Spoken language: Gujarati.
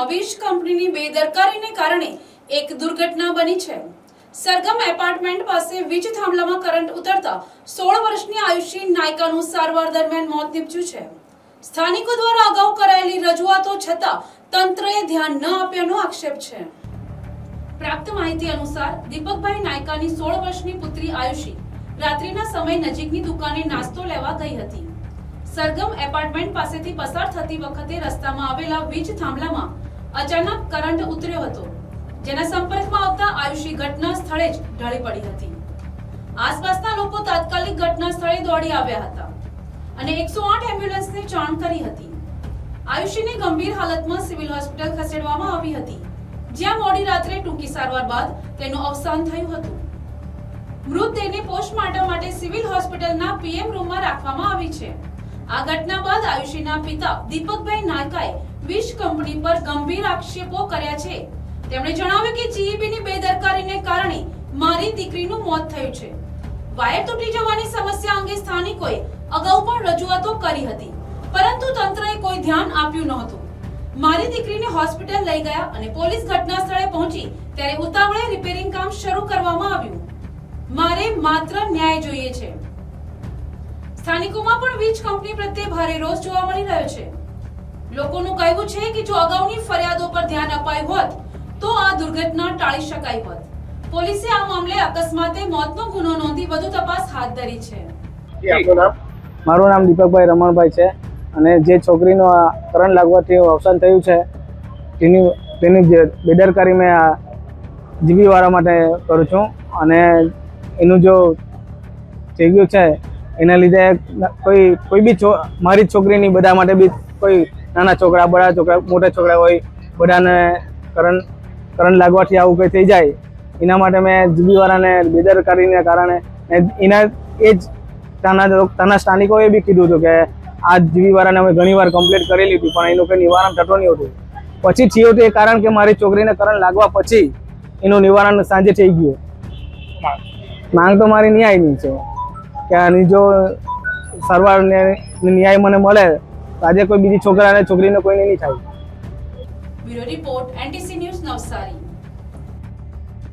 નવસારીમાં વીજ કંપનીની બેદરકારીને કારણે એક દુર્ઘટના બની છે। સરગમ એપાર્ટમેન્ટ પાસે વીજ થાંભલામાં કરંટ ઉતરતા 16 વર્ષની આયુષી નાયકાનું સારવાર દરમિયાન મોત નીપજ્યું છે। સ્થાનિકો દ્વારા અગાઉ કરાયેલી રજૂઆતો છતાં તંત્રએ ધ્યાન ન આપ્યાનો આક્ષેપ છે। પ્રાપ્ત માહિતી અનુસાર દીપકભાઈ નાયકાની 16 વર્ષની પુત્રી આયુષી રાત્રિના સમયે નજીકની દુકાને નાસ્તો લેવા ગઈ હતી। સરગમ એપાર્ટમેન્ટ પાસેથી પસાર થતી વખતે રસ્તામાં આવેલા વીજ થાંભલામાં અચાનક કરંટ ઉતર્યો હતો, જેના સંપર્કમાં આવતા આયુષી ઘટના સ્થળે જ ઢળી પડી હતી। આસપાસના લોકો તાત્કાલિક ઘટના સ્થળે દોડી આવ્યા હતા અને 108 એમ્બ્યુલન્સને જાણ કરી હતી। આયુષીને ગંભીર હાલતમાં સિવિલ હોસ્પિટલ ખસેડવામાં આવી હતી, જ્યાં મોડી રાત્રે ટૂંકી સારવાર બાદ તેનું અવસાન થયું હતું। મૃતદેહને પોસ્ટમોર્ટમ માટે સિવિલ હોસ્પિટલના પીએમ રૂમમાં રાખવામાં આવી છે। આ ઘટના બાદ આયુષીના પિતા દીપકભાઈ નાયકાએ વીજ કંપની પર ગંભીર આક્ષેપો કર્યા છે। તેમણે જણાવ્યું કે જીઈબીની બેદરકારીને કારણે મારી દીકરીનું મોત થયું છે। વાયર તૂટી જવાની સમસ્યા અંગે સ્થાનિકોએ અગાઉ પણ રજૂઆતો કરી હતી, પરંતુ તંત્રએ કોઈ ધ્યાન આપ્યું નહોતું। મારી દીકરીને હોસ્પિટલ લઈ ગયા અને પોલીસ ઘટના સ્થળે પહોંચી ત્યારે ઉતાવળે રિપેરિંગ કામ શરૂ કરવામાં આવ્યું। મારે માત્ર ન્યાય જોઈએ છે। સ્થાનિકોમાં પણ વીજ કંપની પ્રત્યે ભારે રોષ જોવા મળી રહ્યો છે। લોકોનું કહેવું છે કે જો અગાઉની ફરિયાદો પર ધ્યાન અપાયું હોત તો આ દુર્ઘટના ટાળી શકાય હોત। પોલીસે આ મામલે અકસ્માતે મોતનો ગુનો નોંધી વધુ તપાસ હાથ ધરી છે। મારું નામ દીપકભાઈ રમણભાઈ છે અને જે છોકરીનો કરંટ લાગવાથી અવસાન થયું છે તેની બેદરકારી મેં જીબીવાળા માટે કરું છું અને એનું જો થઈ ગયું છે એના લીધે કોઈ બી મારી છોકરીની બધા માટે બી કોઈ નાના છોકરા, બડા છોકરા, મોટા છોકરા હોય, બધાને કરંટ લાગવાથી આવું કંઈ થઈ જાય એના માટે મેં જીબીવાળાને બેદરકારીને કારણે એના એ જ ત્યાંના સ્થાનિકોએ બી કીધું હતું કે આ જીબીવાળાને અમે ઘણીવાર કમ્પ્લેન્ટ કરેલી હતી, પણ એનું કંઈ નિવારણ થતું નહીં હતું। પછી થયું હતું એ કારણ કે મારી છોકરીને કરંટ લાગવા પછી એનું નિવારણ સાંજે થઈ ગયું। માંગ તો મારી ન્યાયની છે કે આની જો સારવાર ન્યાય મને મળે તો આજે કોઈ બીજી છોકરાને છોકરીને કોઈને નહીં થાય। Bureau report, NTC news, Navsari.